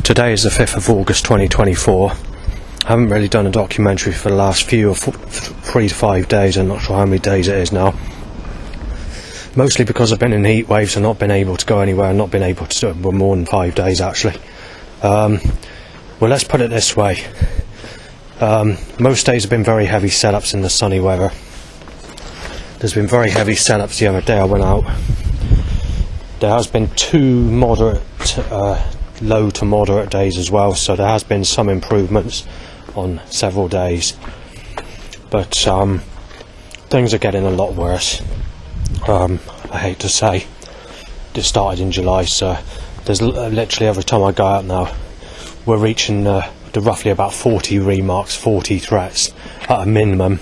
Today is the 5th of August 2024. I haven't really done a documentary for the last 3 to 5 days. I'm not sure how many days it is now. Mostly because I've been in Heatwaves and not been able to go anywhere and not been able to do it for more than 5 days actually. Well, let's put it this way. Most days have been very heavy setups in the sunny weather. There's been very heavy setups the other day I went out. There has been 2 moderate, low to moderate days as well, so there has been some improvements on several days. But things are getting a lot worse. I hate to say. It started in July, so there's literally every time I go out now, we're reaching the roughly about 40 remarks, 40 threats at a minimum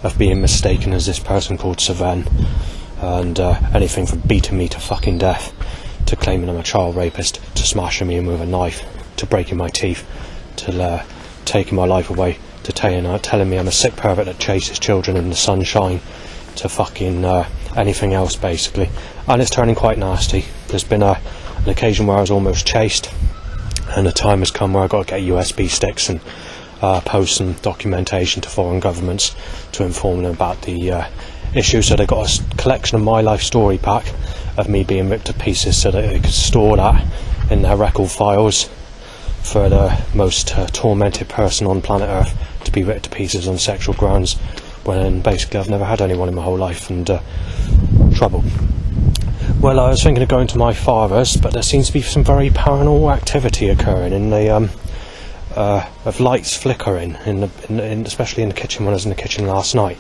of being mistaken as this person called Savan, and anything from beating me to fucking death, to claiming I'm a child rapist, to smashing me in with a knife, to breaking my teeth, to taking my life away, to telling me I'm a sick pervert that chases children in the sunshine, to fucking anything else basically. And it's turning quite nasty. There's been an occasion where I was almost chased, and the time has come where I've got to get USB sticks and post some documentation to foreign governments to inform them about the issue. So they got a collection of my life story pack of me being ripped to pieces, so that they could store that in their record files for the most tormented person on planet Earth to be ripped to pieces on sexual grounds, when basically I've never had anyone in my whole life and trouble. Well, I was thinking of going to my father's, but there seems to be some very paranormal activity occurring in the of lights flickering in especially in the kitchen when I was in the kitchen last night.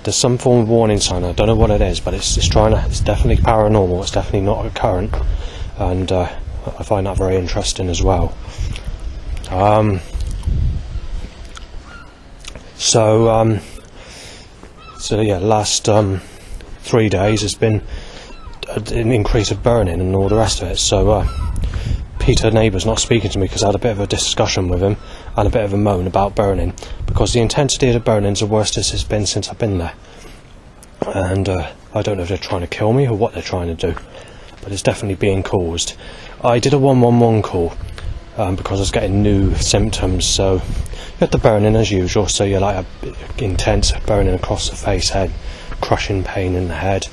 There's some form of warning sign. I don't know what it is, but it's definitely paranormal. It's definitely not a current, and I find that very interesting as well. So yeah, last 3 days has been an increase of burning and all the rest of it. So Peter, neighbour's not speaking to me because I had a bit of a discussion with him and a bit of a moan about burning, because the intensity of the burning's the worst this has been since I've been there. And I don't know if they're trying to kill me or what they're trying to do, but it's definitely being caused. I did a 111 call because I was getting new symptoms. So you get the burning as usual, so you're like a intense burning across the face, head, crushing pain in the head.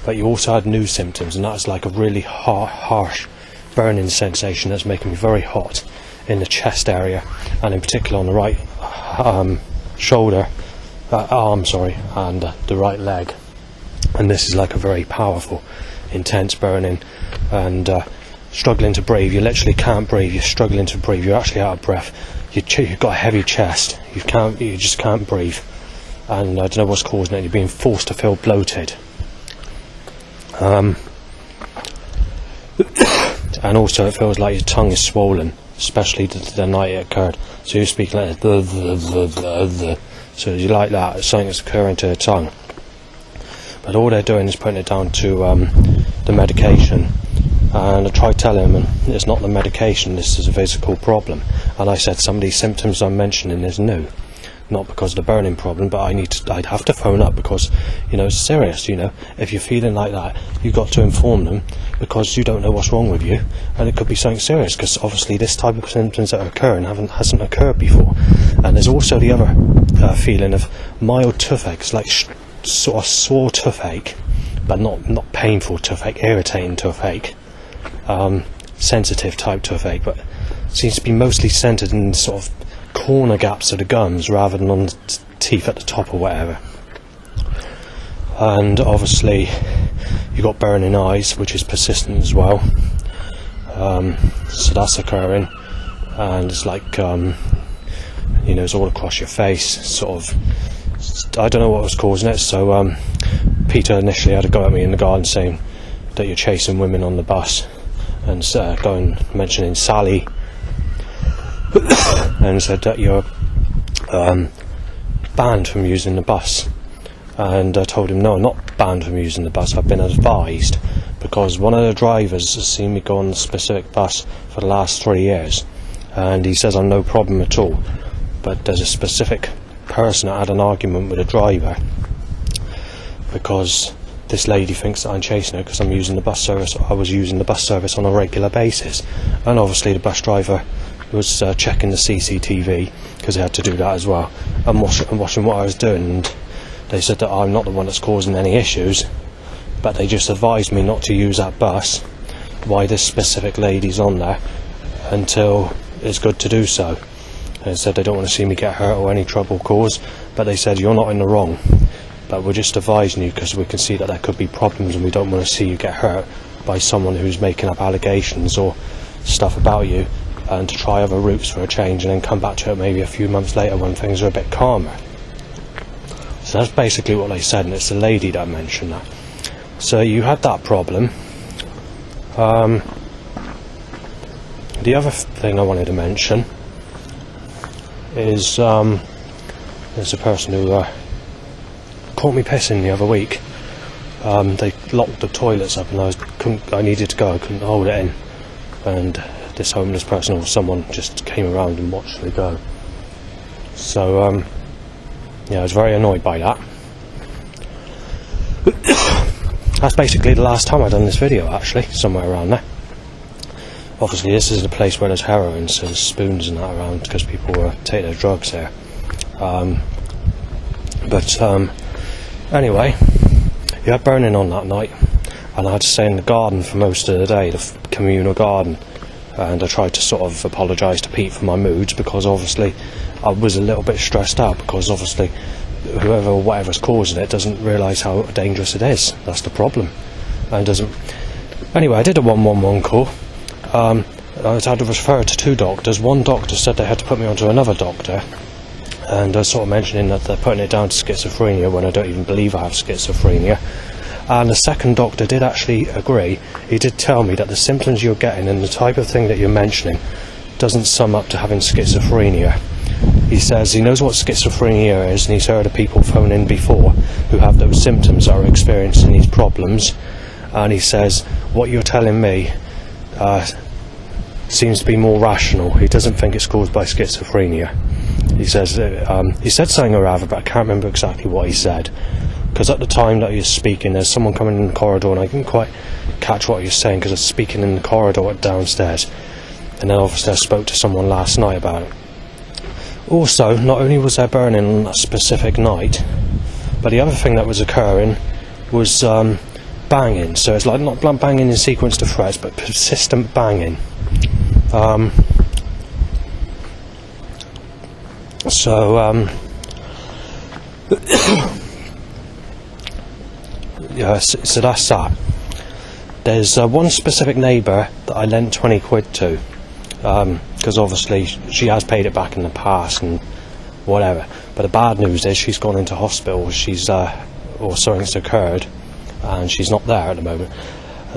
But you also had new symptoms, and that's like a really harsh burning sensation that's making me very hot in the chest area, and in particular on the right arm, and the right leg. And this is like a very powerful, intense burning, and struggling to breathe. You literally can't breathe. You're struggling to breathe. You're actually out of breath. You've got a heavy chest. You just can't breathe. And I don't know what's causing it. You're being forced to feel bloated. And also it feels like your tongue is swollen, especially the night it occurred. So you're speaking like this, so you like that, something that's occurring to the tongue. But all they're doing is putting it down to the medication. And I tried telling them, it's not the medication, this is a physical problem. And I said, some of these symptoms I'm mentioning is new. Not because of the burning problem, but I'd have to phone up because, it's serious, If you're feeling like that, you've got to inform them, because you don't know what's wrong with you, and it could be something serious, because obviously this type of symptoms that are occurring hasn't occurred before. And there's also the other feeling of mild toothache. It's like sort of sore toothache, but not painful toothache, irritating toothache, sensitive type toothache, but it seems to be mostly centred in sort of corner gaps of the gums rather than on the teeth at the top or whatever. And obviously you've got burning eyes, which is persistent as well. So that's occurring, and it's like it's all across your face, sort of. I don't know what was causing it. So Peter initially had a go at me in the garden saying that you're chasing women on the bus, and going mentioning Sally, and said that you're banned from using the bus. And I told him, no, I'm not banned from using the bus. I've been advised, because one of the drivers has seen me go on the specific bus for the last 3 years, and he says I'm no problem at all. But there's a specific person that had an argument with a driver, because this lady thinks that I'm chasing her because I'm using the bus service. I was using the bus service on a regular basis, and obviously the bus driver was checking the CCTV, because they had to do that as well, and watching what I was doing, and they said that I'm not the one that's causing any issues, but they just advised me not to use that bus while this specific lady's on there until it's good to do so. They said they don't want to see me get hurt or any trouble caused, but they said you're not in the wrong, but we're just advising you because we can see that there could be problems and we don't want to see you get hurt by someone who's making up allegations or stuff about you, and to try other routes for a change and then come back to it maybe a few months later when things are a bit calmer. So that's basically what they said, and it's the lady that mentioned that. So you had that problem. The other thing I wanted to mention is there's a person who caught me pissing the other week. They locked the toilets up and I needed to go, I couldn't hold it in, and this homeless person or someone just came around and watched me go. So yeah, I was very annoyed by that. That's basically the last time I've done this video, actually, somewhere around there. Obviously this is a place where there's heroin, so there's spoons and that around because people take their drugs there. Anyway, you had burning on that night, and I had to stay in the garden for most of the day, the communal garden, and I tried to sort of apologise to Pete for my moods, because obviously I was a little bit stressed out, because obviously whoever or whatever's causing it doesn't realise how dangerous it is. That's the problem, and doesn't. Anyway, I did a 111 call. I had to refer to 2 doctors. One doctor said they had to put me onto another doctor, and I was sort of mentioning that they're putting it down to schizophrenia when I don't even believe I have schizophrenia. And the second doctor did actually agree. He did tell me that the symptoms you're getting and the type of thing that you're mentioning doesn't sum up to having schizophrenia. He says he knows what schizophrenia is, and he's heard of people phone in before who have those symptoms that are experiencing these problems, and he says what you're telling me seems to be more rational. He doesn't think it's caused by schizophrenia. He says he said something or other, but I can't remember exactly what he said, because at the time that he was speaking, there's someone coming in the corridor, and I didn't quite catch what he was saying because I was speaking in the corridor downstairs, and then obviously I spoke to someone last night about it. Also, not only was there burning on that specific night, but the other thing that was occurring was banging. So it's like not banging in sequence to frets, but persistent banging. Yeah, so that's that. There's one specific neighbour that I lent 20 quid to, because obviously she has paid it back in the past and whatever, but the bad news is she's gone into hospital, or something's occurred, and she's not there at the moment.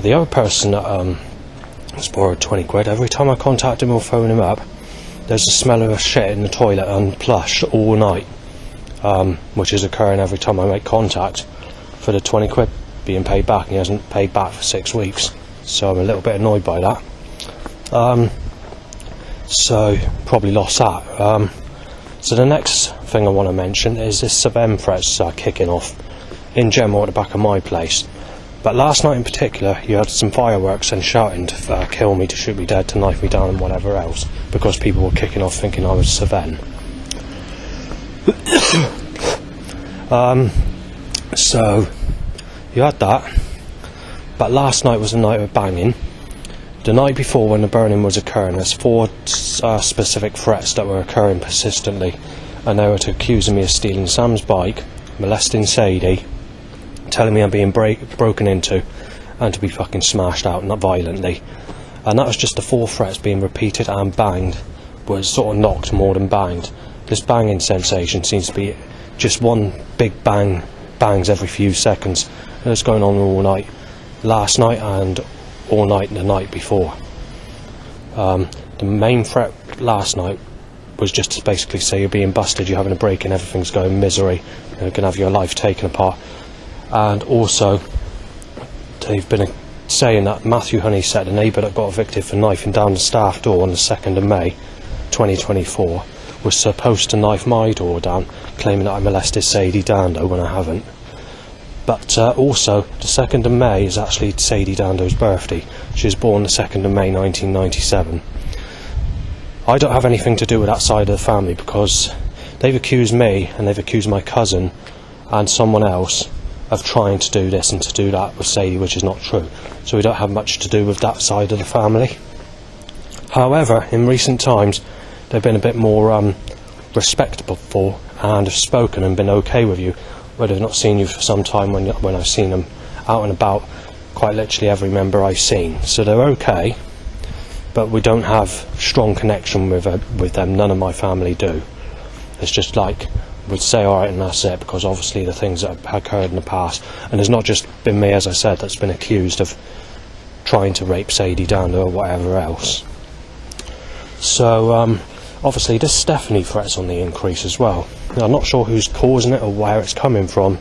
The other person that has borrowed 20 quid, every time I contact him or phone him up, there's a smell of a shit in the toilet unplushed all night, which is occurring every time I make contact, for the 20 quid being paid back, and he hasn't paid back for 6 weeks, so I'm a little bit annoyed by that. So probably lost that. So the next thing I want to mention is this sub-M threats kicking off in general at the back of my place, but last night in particular you had some fireworks and shouting to kill me, to shoot me dead, to knife me down and whatever else, because people were kicking off thinking I was Sub-M. So you had that, but last night was a night of banging. The night before, when the burning was occurring, there's 4 specific threats that were occurring persistently, and they were to accusing me of stealing Sam's bike, molesting Sadie, telling me I'm being broken into, and to be fucking smashed out, not violently. And that was just the 4 threats being repeated and banged, was sort of knocked more than banged. This banging sensation seems to be just one big bangs every few seconds. It was going on all night, last night and all night the night before. The main threat last night was just to basically say you're being busted, you're having a break and everything's going misery, you're going to have your life taken apart. And also they've been saying that Matthew Honeysett, the neighbour that got evicted for knifing down the staff door on the 2nd of May 2024, was supposed to knife my door down, claiming that I molested Sadie Dando when I haven't. But also, the 2nd of May is actually Sadie Dando's birthday. She was born the 2nd of May 1997. I don't have anything to do with that side of the family because they've accused me and they've accused my cousin and someone else of trying to do this and to do that with Sadie, which is not true. So we don't have much to do with that side of the family. However, in recent times, they've been a bit more respectable and have spoken and been okay with you, where they've not seen you for some time when I've seen them out and about, quite literally every member I've seen. So they're okay, but we don't have strong connection with them. None of my family do. It's just like, we'd say alright and that's it, because obviously the things that have occurred in the past, and it's not just been me, as I said, that's been accused of trying to rape Sadie Dando or whatever else. So obviously this Stephanie threat's on the increase as well. Now, I'm not sure who's causing it or where it's coming from,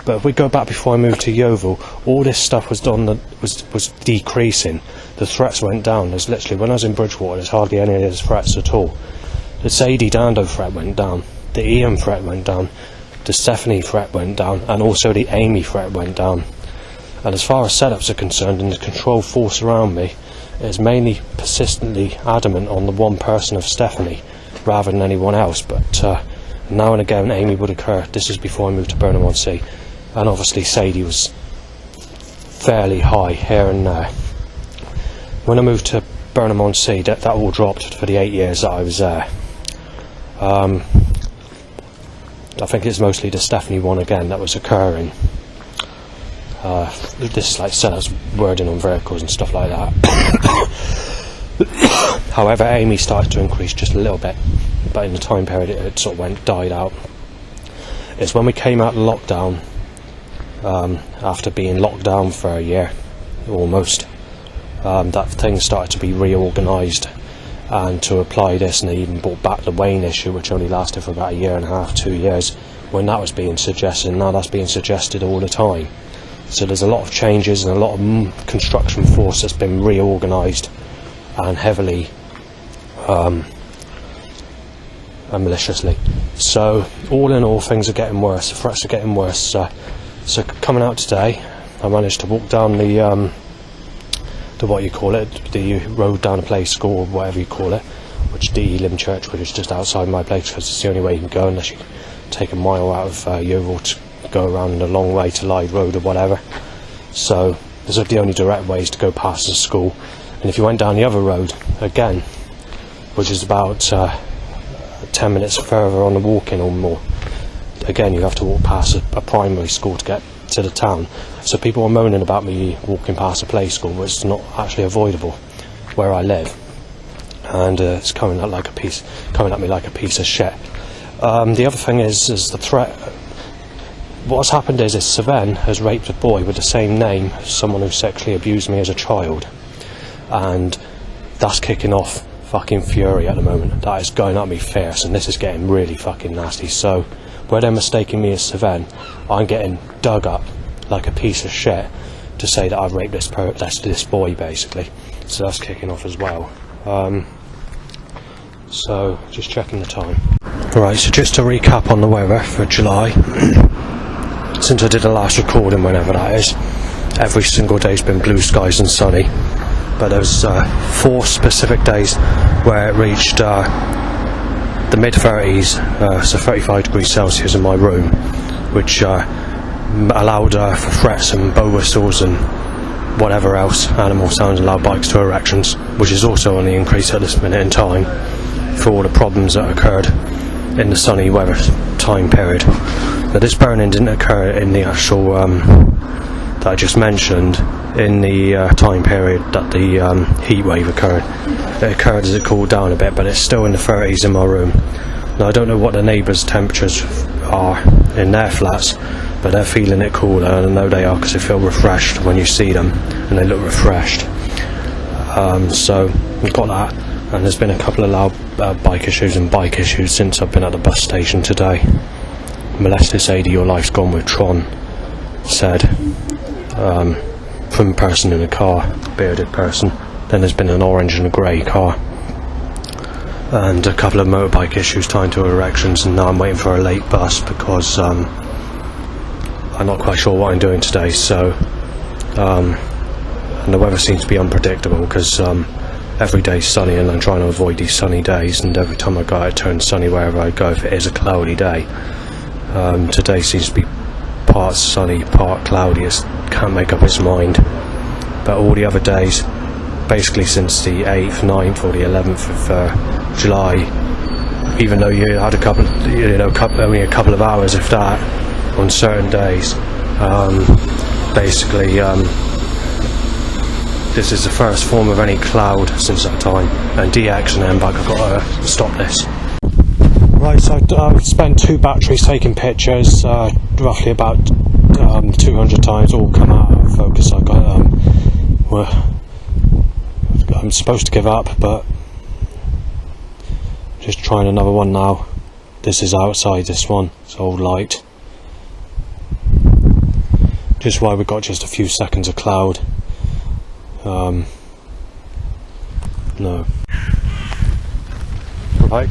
but if we go back before I moved to Yeovil, all this stuff was decreasing. The threats went down. There's literally, when I was in Bridgewater, there's hardly any of those threats at all. The Sadie Dando threat went down, the Ian threat went down, the Stephanie threat went down, and also the Amy threat went down. And as far as setups are concerned, and the control force around me is mainly persistently adamant on the one person of Stephanie rather than anyone else, but now and again Amy would occur. This is before I moved to Burnham-on-Sea, and obviously Sadie was fairly high here and there. When I moved to Burnham-on-Sea, that all dropped for the 8 years that I was there. I think it's mostly the Stephanie one again that was occurring. This is like sellers wording on vehicles and stuff like that. However, Amy started to increase just a little bit, but in the time period it sort of died out. It's when we came out of lockdown, after being locked down for a year almost, that things started to be reorganised and to apply this, and they even brought back the Wayne issue, which only lasted for about a year and a half, 2 years, when that was being suggested. Now that's being suggested all the time. So there's a lot of changes and a lot of construction force that's been reorganised and heavily and maliciously. So all in all, things are getting worse. The threats are getting worse. So coming out today, I managed to walk down the what you call it, the road down to Play School, or whatever you call it, which is the Elim Church, which is just outside my place, because it's the only way you can go unless you take a mile out of Yeovil to go around a long way to Lyde Road or whatever. So those are the only direct ways to go past the school. And if you went down the other road again, which is about 10 minutes further on the walk-in or more, again you have to walk past a primary school to get to the town. So people are moaning about me walking past a play school, which is not actually avoidable where I live, and it's coming at me like a piece of shit. The other thing is the threat. What's happened is Saven has raped a boy with the same name as someone who sexually abused me as a child, and that's kicking off fucking fury at the moment. That is going at me fierce, and this is getting really fucking nasty. So where they're mistaking me as Saven, I'm getting dug up like a piece of shit to say that I've raped this boy, basically. So that's kicking off as well. So just checking the time. Right, so just to recap on the weather for July. Since I did the last recording, whenever that is, every single day's been blue skies and sunny, but there's 4 specific days where it reached the mid-30s, so 35 degrees Celsius in my room, which allowed for threats and bow whistles and whatever else, animal sounds, and loud bikes to erections, which is also on the increase at this minute in time for all the problems that occurred in the sunny weather time period. Now, this burning didn't occur in the actual that I just mentioned, in the time period that the heatwave occurred. It occurred as it cooled down a bit, but it's still in the 30s in my room. Now, I don't know what the neighbours' temperatures are in their flats, but they're feeling it cooler, and I know they are because they feel refreshed when you see them, and they look refreshed. So we've got that, and there's been a couple of loud bike issues since I've been at the bus station today. Molested Sadie, your life's gone with Tron, said from a person in a car, bearded person. Then there's been an orange and a grey car, and a couple of motorbike issues tying to erections, and now I'm waiting for a late bus because I I'm not quite sure what I'm doing today, so and the weather seems to be unpredictable because every day's sunny and I'm trying to avoid these sunny days, and every time I go out it turns sunny wherever I go if it is a cloudy day. Today seems to be part sunny, part cloudy. It can't make up its mind. But all the other days, basically since the 8th, 9th or the 11th of July, even though you had only a couple of hours if that on certain days, basically this is the first form of any cloud since that time. And DX and M back, I've got to stop this. Right, so I've spent 2 batteries taking pictures, roughly about 200 times, all come out of focus. I'm supposed to give up, but just trying another one now. This is outside, this one, it's all light. Just why we got just a few seconds of cloud. No. Right.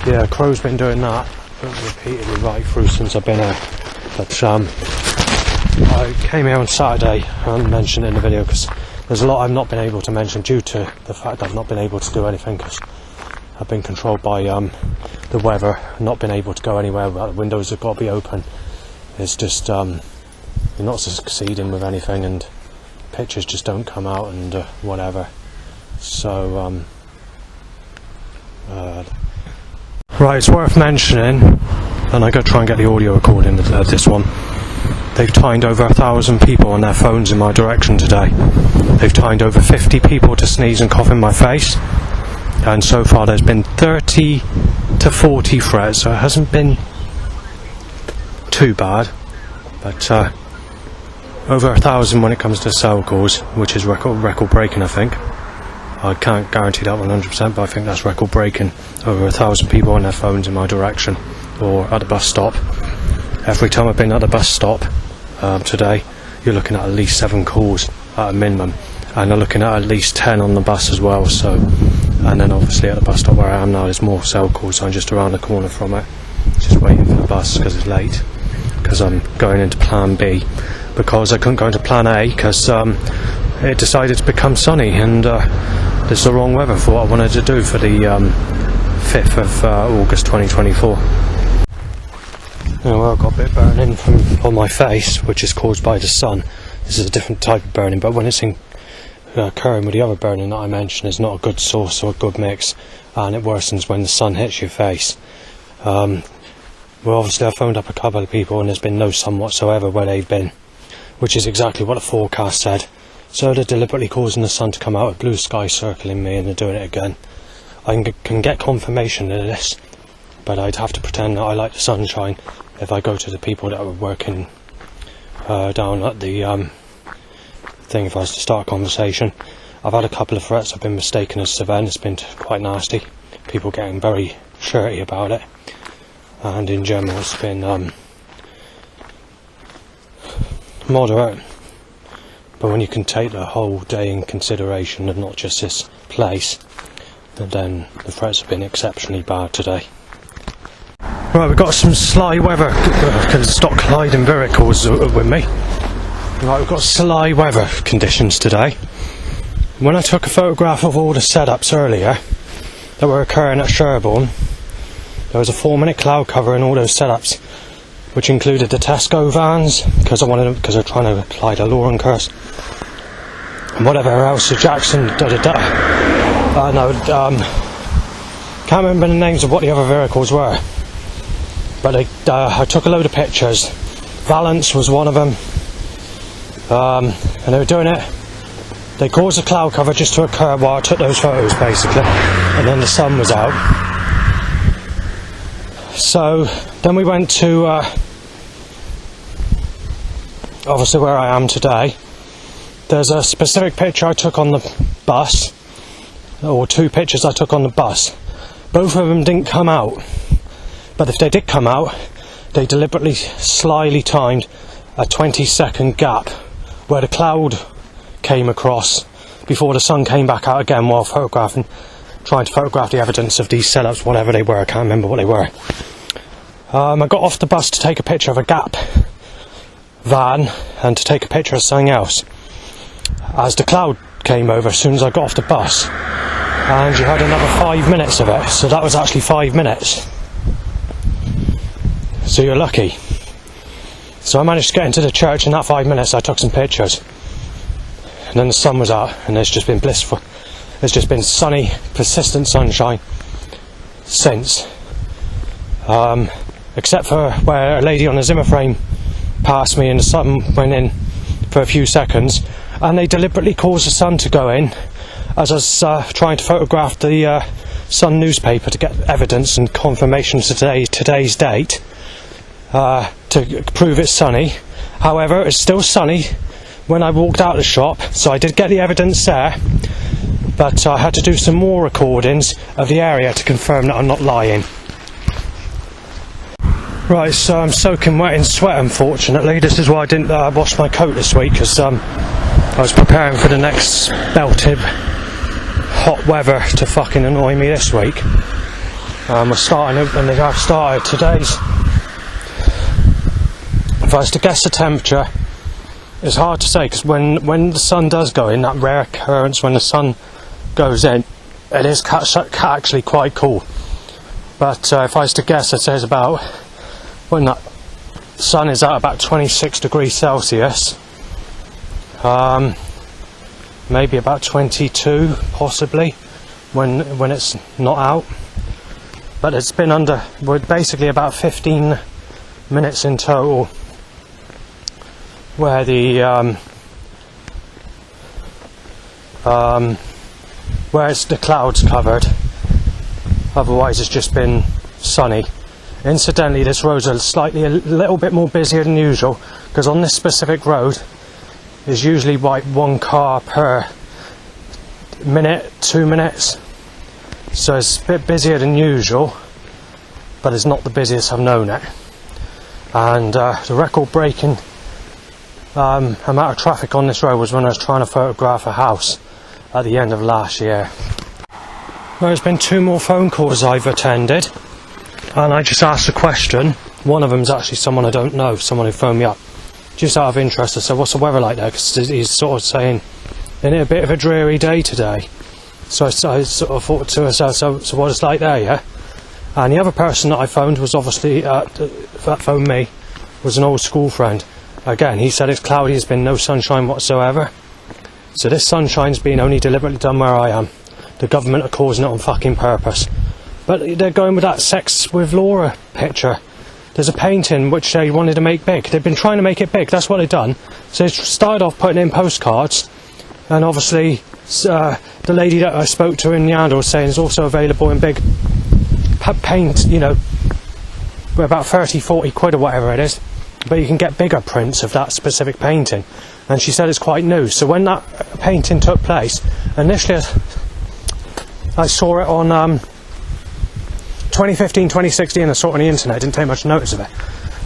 Yeah, Crow's been doing that repeatedly right through since I've been here. But I came here on Saturday, I haven't mentioned it in the video because there's a lot I've not been able to mention due to the fact I've not been able to do anything because I've been controlled by the weather, not been able to go anywhere, but the windows have got to be open. It's just you're not succeeding with anything and pictures just don't come out and whatever. So right, it's worth mentioning, and I got to try and get the audio recording of this one. They've timed over 1,000 people on their phones in my direction today. They've timed over 50 people to sneeze and cough in my face, and so far there's been 30 to 40 threats, so it hasn't been too bad, but over 1,000 when it comes to cell calls, which is record breaking, I think. I can't guarantee that 100%, but I think that's record breaking. Over 1,000 people on their phones in my direction, or at the bus stop. Every time I've been at the bus stop today, you're looking at least 7 calls at a minimum, and they're looking at least 10 on the bus as well. So, and then obviously at the bus stop where I am now, there's more cell calls. So I'm just around the corner from it, just waiting for the bus because it's late. Because I'm going into Plan B, because I couldn't go into Plan A because it decided to become sunny, and this is the wrong weather for what I wanted to do for the 5th of August 2024. Well, I've got a bit burning on my face, which is caused by the sun. This is a different type of burning, but when it's occurring with the other burning that I mentioned, it's not a good source or a good mix, and it worsens when the sun hits your face. Well, obviously I phoned up a couple of people and there's been no sun whatsoever where they've been, which is exactly what the forecast said. So they're deliberately causing the sun to come out, a blue sky circling me, and they're doing it again. I can get confirmation of this, but I'd have to pretend that I like the sunshine if I go to the people that are working down at the thing, if I was to start a conversation. I've had a couple of threats I've been mistaken as severe, and it's been quite nasty. People getting very shirty about it, and in general it's been moderate. But when you can take the whole day in consideration and not just this place, then the threats have been exceptionally bad today. Right, we've got some sly weather, because stop colliding vehicles with me. Right, we've got sly weather conditions today. When I took a photograph of all the setups earlier that were occurring at Sherborne, there was a 4-minute cloud cover in all those setups, which included the Tesco vans, because they're trying to apply the Lauren curse, and whatever else, the Jackson, can't remember the names of what the other vehicles were, but I took a load of pictures. Valence was one of them, and they were doing it. They caused a cloud cover just to occur while I took those photos, basically, and then the sun was out. So then we went to obviously where I am today. There's a specific picture I took on the bus, or 2 pictures I took on the bus. Both of them didn't come out, but if they did come out, they deliberately slyly timed a 20-second gap where the cloud came across before the sun came back out again while trying to photograph the evidence of these setups, whatever they were. I can't remember what they were. I got off the bus to take a picture of a Gap van and to take a picture of something else. As the cloud came over as soon as I got off the bus, and you had another 5 minutes of it, so that was actually 5 minutes. So you're lucky. So I managed to get into the church in that 5 minutes. I took some pictures, and then the sun was out, and it's just been blissful. It's just been sunny, persistent sunshine since. Except for where a lady on a Zimmer frame passed me and the sun went in for a few seconds, and they deliberately caused the sun to go in as I was trying to photograph the Sun newspaper to get evidence and confirmation to today's date, to prove it's sunny. However, it's still sunny when I walked out of the shop, so I did get the evidence there, but I had to do some more recordings of the area to confirm that I'm not lying. Right, so I'm soaking wet in sweat, unfortunately. This is why I didn't wash my coat this week, because I was preparing for the next belted hot weather to fucking annoy me this week. We're starting, and they have started today's. If I was to guess the temperature, it's hard to say, because when the sun does go in, that rare occurrence when the sun goes in, it is actually quite cool. But if I was to guess, I'd say it's about, when that sun is at about 26 degrees Celsius, maybe about 22 possibly when it's not out. But it's been we're basically about 15 minutes in total where the the clouds covered. Otherwise it's just been sunny. Incidentally, this road's a little bit more busier than usual, because on this specific road there's usually like one car per minute, 2 minutes, so it's a bit busier than usual, but it's not the busiest I've known it. And the record-breaking amount of traffic on this road was when I was trying to photograph a house at the end of last year. Well, there's been 2 more phone calls I've attended, and I just asked a question. One of them's actually someone I don't know, someone who phoned me up just out of interest. I said, what's the weather like there? Because he's sort of saying, isn't it a bit of a dreary day today? So I sort of thought to myself, so what it's like there, yeah? And the other person that I phoned was obviously, that phoned me, was an old school friend. Again, he said it's cloudy, there's been no sunshine whatsoever. So this sunshine's been only deliberately done where I am. The government are causing it on fucking purpose. But they're going with that Sex with Laura picture. There's a painting which they wanted to make big. They've been trying to make it big, that's what they've done. So they started off putting in postcards, and obviously the lady that I spoke to in Neander was saying it's also available in big paint, you know, about 30-40 quid or whatever it is, but you can get bigger prints of that specific painting, and she said it's quite new. So when that painting took place, initially I saw it on 2015, 2016, I saw it on the internet. I didn't take much notice of it.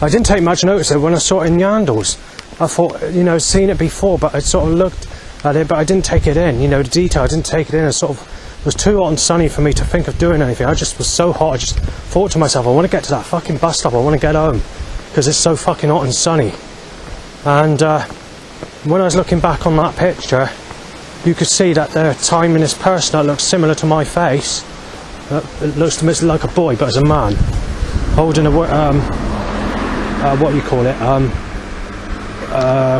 I didn't take much notice of it when I saw it in Yandles. I thought, you know, I'd seen it before, but I sort of looked at it, but I didn't take it in, you know, the detail, I didn't take it in. It sort of was too hot and sunny for me to think of doing anything. I just was so hot, I just thought to myself, I want to get to that fucking bus stop, I want to get home, because it's so fucking hot and sunny. And when I was looking back on that picture, you could see that the time in this person that looks similar to my face, it looks to me like a boy, but as a man, holding a what do you call it?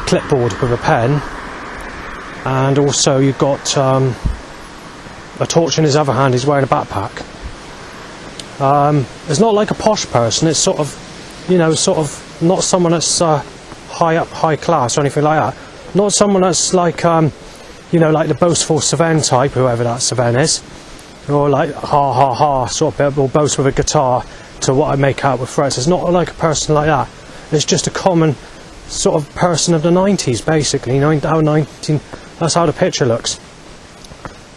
Clipboard with a pen, and also you've got a torch in his other hand. He's wearing a backpack. It's not like a posh person. It's sort of, you know, sort of not someone that's high class or anything like that. Not someone that's like, you know, like the boastful Savan type, whoever that Savan is. Or like ha ha ha sort of, or boast with a guitar to what I make out with threats. It's not like a person like that. It's just a common sort of person of the 90s, basically. You know, that's how the picture looks.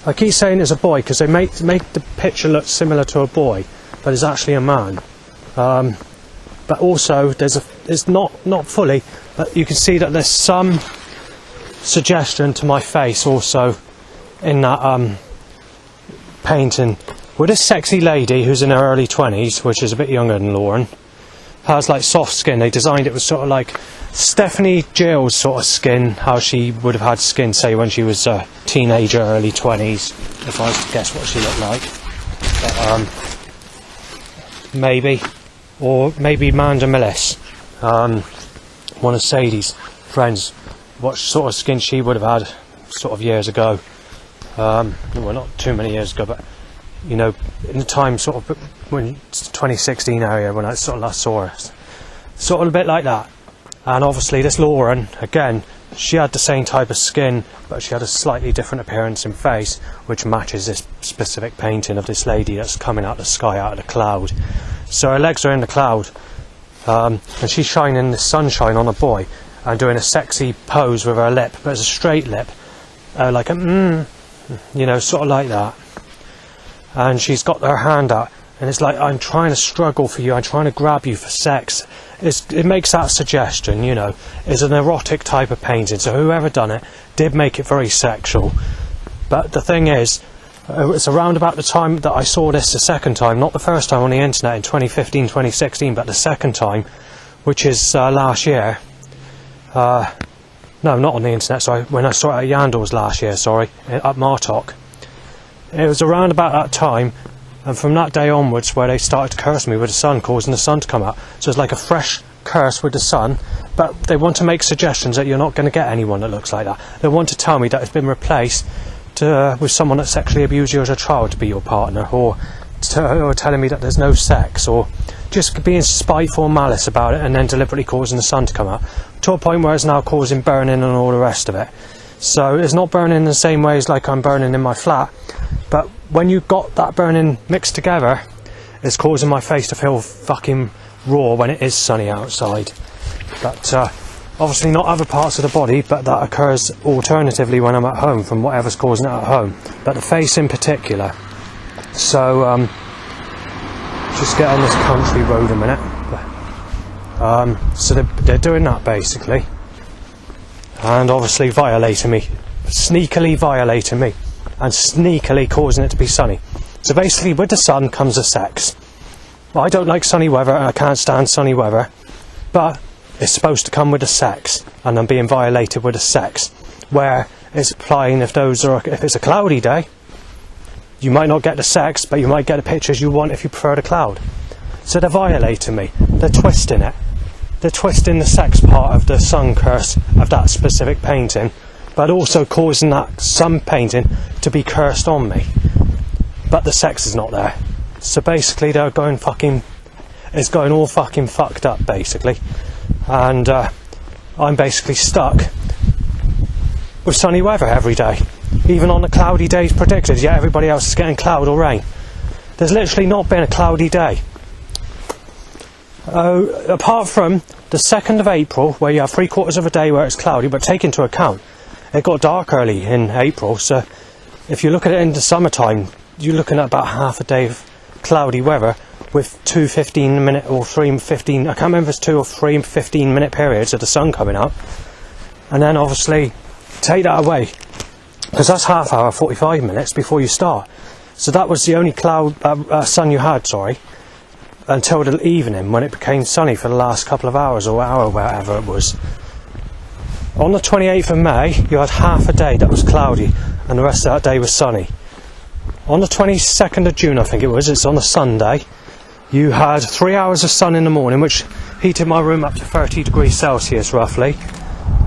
I keep saying it's a boy because they make the picture look similar to a boy, but it's actually a man. But also it's not fully, but you can see that there's some suggestion to my face also in that painting, with this sexy lady who's in her early 20s, which is a bit younger than Lauren, has like soft skin. They designed it with sort of like Stephanie Gill's sort of skin, how she would have had skin, say, when she was a teenager, early 20s, if I was to guess what she looked like. But, maybe. Or maybe Manda Millis, one of Sadie's friends, what sort of skin she would have had sort of years ago. Well, not too many years ago, but, you know, in the time sort of when 2016 area, when I sort of last saw her. Sort of a bit like that. And obviously this Lauren, again, she had the same type of skin, but she had a slightly different appearance in face, which matches this specific painting of this lady that's coming out of the sky, out of the cloud. So her legs are in the cloud, and she's shining the sunshine on a boy, and doing a sexy pose with her lip, but it's a straight lip, like a you know, sort of like that. And she's got her hand out, and it's like, I'm trying to struggle for you, I'm trying to grab you for sex. It makes that suggestion, you know. It's an erotic type of painting, so whoever done it did make it very sexual. But the thing is, it's around about the time that I saw this the second time, not the first time on the internet in 2015, 2016, but the second time, which is last year. No, not on the internet, sorry, when I saw it at Yandles last year, sorry, at Martok. It was around about that time, and from that day onwards where they started to curse me with the sun, causing the sun to come out. So it's like a fresh curse with the sun, but they want to make suggestions that you're not going to get anyone that looks like that. They want to tell me that it's been replaced with someone that sexually abused you as a child to be your partner, or telling me that there's no sex, or just being spiteful and malice about it, and then deliberately causing the sun to come out, to a point where it's now causing burning and all the rest of it. So it's not burning in the same way as like I'm burning in my flat, but when you've got that burning mixed together, it's causing my face to feel fucking raw when it is sunny outside. But obviously not other parts of the body, but that occurs alternatively when I'm at home from whatever's causing it at home, but the face in particular. So just get on this country road a minute. So they're doing that basically, and obviously violating me, sneakily violating me, and sneakily causing it to be sunny. So basically with the sun comes the sex. Well, I don't like sunny weather, and I can't stand sunny weather, but it's supposed to come with the sex, and I'm being violated with the sex, where it's applying if it's a cloudy day, you might not get the sex, but you might get the pictures you want if you prefer the cloud. So they're violating me, they're twisting it. They're twisting the sex part of the sun curse of that specific painting, but also causing that sun painting to be cursed on me. But the sex is not there. So basically they're going fucking... It's going all fucking fucked up, basically. And I'm basically stuck with sunny weather every day. Even on the cloudy days predicted, yet everybody else is getting cloud or rain. There's literally not been a cloudy day. Apart from the 2nd of April, where you have 3/4 of a day where it's cloudy, but take into account it got dark early in April, so if you look at it in the summertime, you're looking at about half a day of cloudy weather with 2 15-minute or 3 15, I can't remember if it's 2 or 3 15-minute periods of the sun coming out. And then obviously take that away, because that's half hour, 45 minutes before you start. So that was the only sun you had, until the evening, when it became sunny for the last couple of hours or hour, whatever it was. On the 28th of May, you had half a day that was cloudy, and the rest of that day was sunny. On the 22nd of June, I think it was, it's on a Sunday, you had 3 hours of sun in the morning, which heated my room up to 30 degrees Celsius roughly,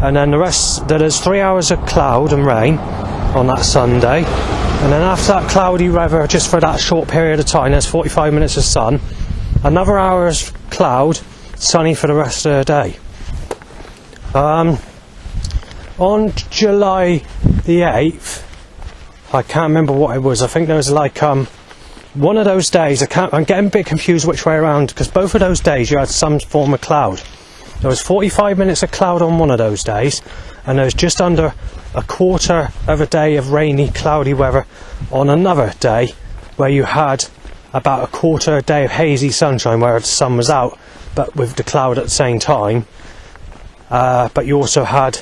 and then the rest, there's 3 hours of cloud and rain on that Sunday, and then after that cloudy weather, just for that short period of time, there's 45 minutes of sun, another hour of cloud, sunny for the rest of the day. On July the 8th, I can't remember what it was, I think there was like one of those days, I'm getting a bit confused which way around, because both of those days you had some form of cloud. There was 45 minutes of cloud on one of those days, and there was just under a quarter of a day of rainy, cloudy weather on another day, where you had about a quarter a day of hazy sunshine where the sun was out, but with the cloud at the same time. But you also had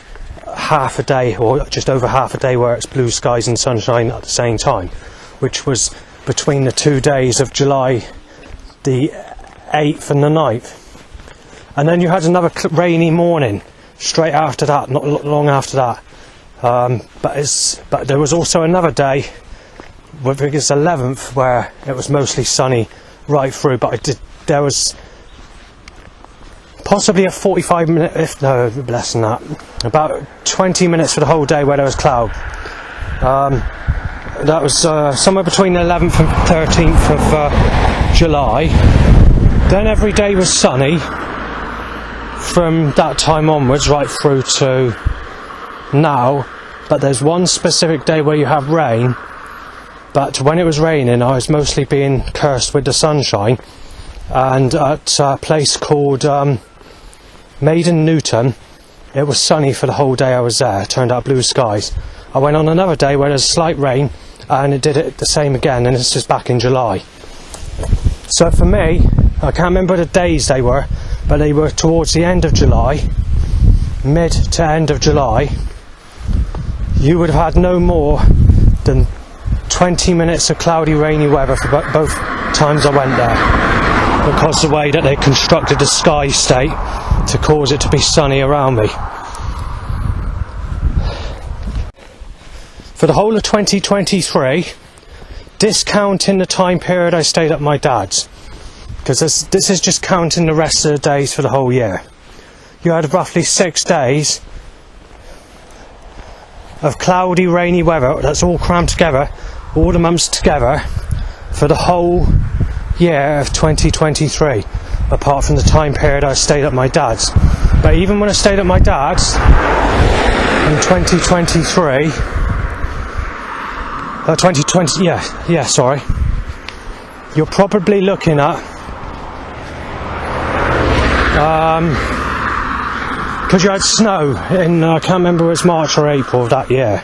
half a day, or just over half a day, where it's blue skies and sunshine at the same time, which was between the 2 days of July the 8th and the 9th. And then you had another rainy morning straight after that, not long after that. But there was also another day, I think it's 11th, where it was mostly sunny right through, but there was possibly a 45 minute, if no, less than that, about 20 minutes for the whole day where there was cloud. That was somewhere between the 11th and 13th of July. Then every day was sunny from that time onwards right through to now, but there's one specific day where you have rain. But when it was raining, I was mostly being cursed with the sunshine, and at a place called Maiden Newton, it was sunny for the whole day I was there. It turned out blue skies. I went on another day where there's slight rain, and it did it the same again, and it's just back in July. So for me, I can't remember the days they were, but they were towards the end of July, mid to end of July. You would have had no more than 20 minutes of cloudy, rainy weather for both times I went there, because of the way that they constructed the sky state to cause it to be sunny around me. For the whole of 2023, discounting the time period I stayed at my dad's, because this is just counting the rest of the days for the whole year, you had roughly 6 days of cloudy, rainy weather. That's all crammed together, all the months together, for the whole year of 2023, apart from the time period I stayed at my dad's. But even when I stayed at my dad's in 2023, 2020, sorry, you're probably looking at, because you had snow in, I can't remember if it was March or April of that year.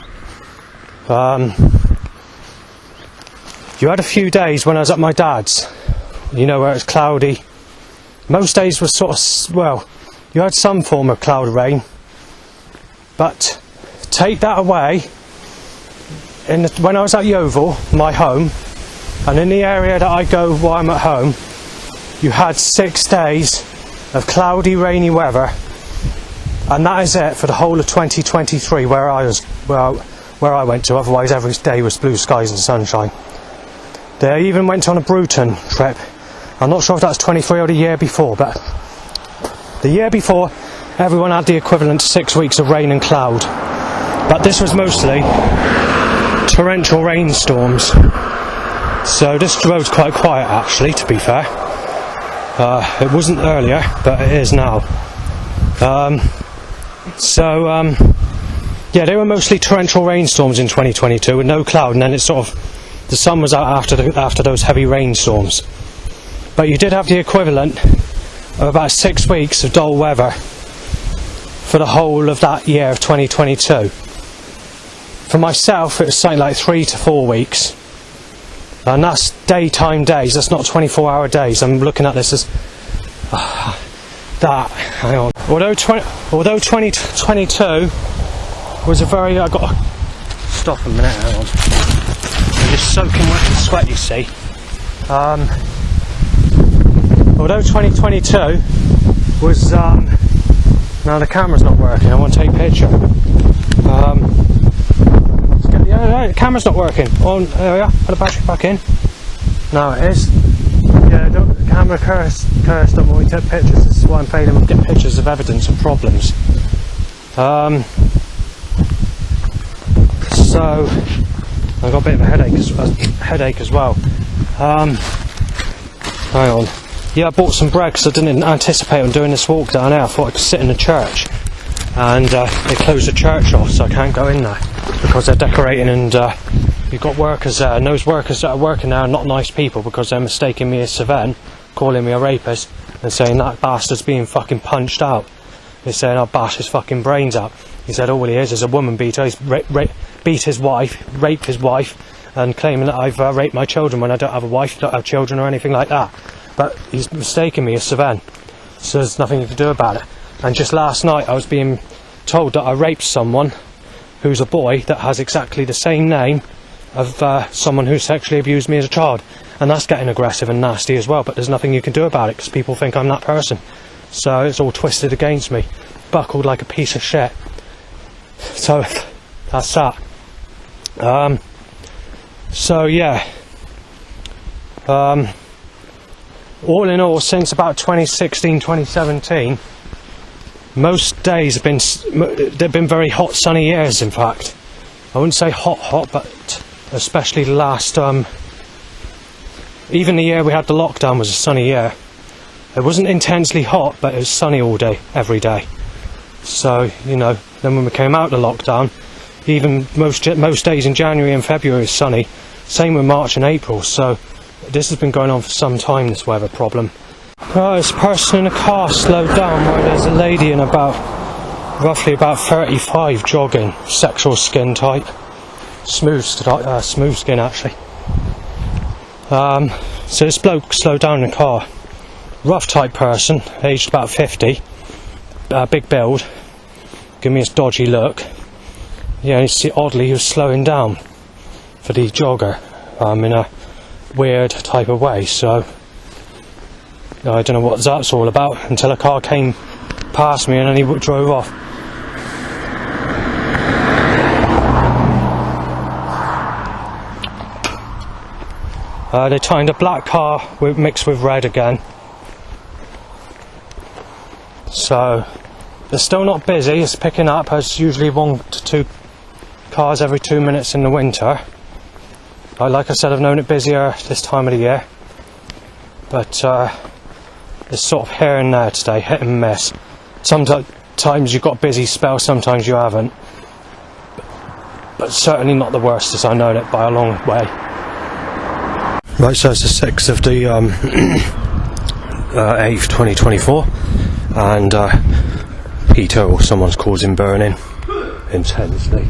You had a few days when I was at my dad's, you know, where it was cloudy. Most days were sort of, well, you had some form of cloud rain, but take that away, when I was at Yeovil, my home, and in the area that I go while I'm at home, you had 6 days of cloudy, rainy weather, and that is it for the whole of 2023 where I went to. Otherwise every day was blue skies and sunshine. They even went on a Bruton trip. I'm not sure if that's 23 or the year before, but the year before everyone had the equivalent to 6 weeks of rain and cloud, but this was mostly torrential rainstorms. So this road's quite quiet actually, to be fair. It wasn't earlier, but it is now. Yeah, they were mostly torrential rainstorms in 2022 with no cloud, and then it's sort of, the sun was out after those heavy rainstorms. But you did have the equivalent of about 6 weeks of dull weather for the whole of that year of 2022. For myself, it was something like 3 to 4 weeks, and that's daytime days, that's not 24-hour days. I'm looking at this as that, hang on. Although 2022 was a very, I've got to stop a minute, hang on. I'm just soaking wet with sweat, you see. Although 2022 was, now the camera's not working, I want to take a picture. The camera's not working. Oh, there we are, put the battery back in. Now it is. Yeah, the camera cursed them when we took pictures. This is why I'm paying them to get pictures of evidence of problems. So I've got a bit of a headache as well. Hang on. Yeah, I bought some bread because I didn't anticipate on doing this walk down there. I thought I could sit in the church, and they closed the church off, so I can't go in there because they're decorating, and you've got workers there, and those workers that are working there are not nice people, because they're mistaking me as Sven, calling me a rapist, and saying that bastard's being fucking punched out. They're saying I'll bash his fucking brains out. He said all he is a woman beater. He's beat his wife, raped his wife, and claiming that I've raped my children when I don't have a wife, don't have children or anything like that. But he's mistaken me as Sven, so there's nothing you can do about it. And just last night I was being told that I raped someone who's a boy that has exactly the same name of someone who sexually abused me as a child, and that's getting aggressive and nasty as well, but there's nothing you can do about it because people think I'm that person. so it's all twisted against me, buckled like a piece of shit. So that's that. So yeah, all in all, since about 2016, 2017, most days they've been very hot, sunny years. In fact, I wouldn't say hot, but especially the last, even the year we had the lockdown was a sunny year. It wasn't intensely hot, but it was sunny all day, every day. So, you know, then when we came out of lockdown, even most days in January and February is sunny. Same with March and April. So this has been going on for some time, this weather problem. This person in a car slowed down where there's a lady in roughly about 35 jogging, sexual skin type, smooth skin actually. So this bloke slowed down in the car, rough type person, aged about 50, big build, give me this dodgy look. Yeah, you see, oddly he was slowing down for the jogger in a weird type of way, so I don't know what that's all about until a car came past me and then he drove off. They timed a black car mixed with red again, so they're still not busy. It's picking up. It's usually 1 to 2 cars every 2 minutes in the winter. Like I said, I've known it busier this time of the year, but it's sort of here and there today, hit and miss. Sometimes you've got busy spells, sometimes you haven't, but certainly not the worst as I've known it by a long way. Right, so it's the 6th of the 8th 2024, and Peter or someone's causing burning intensely,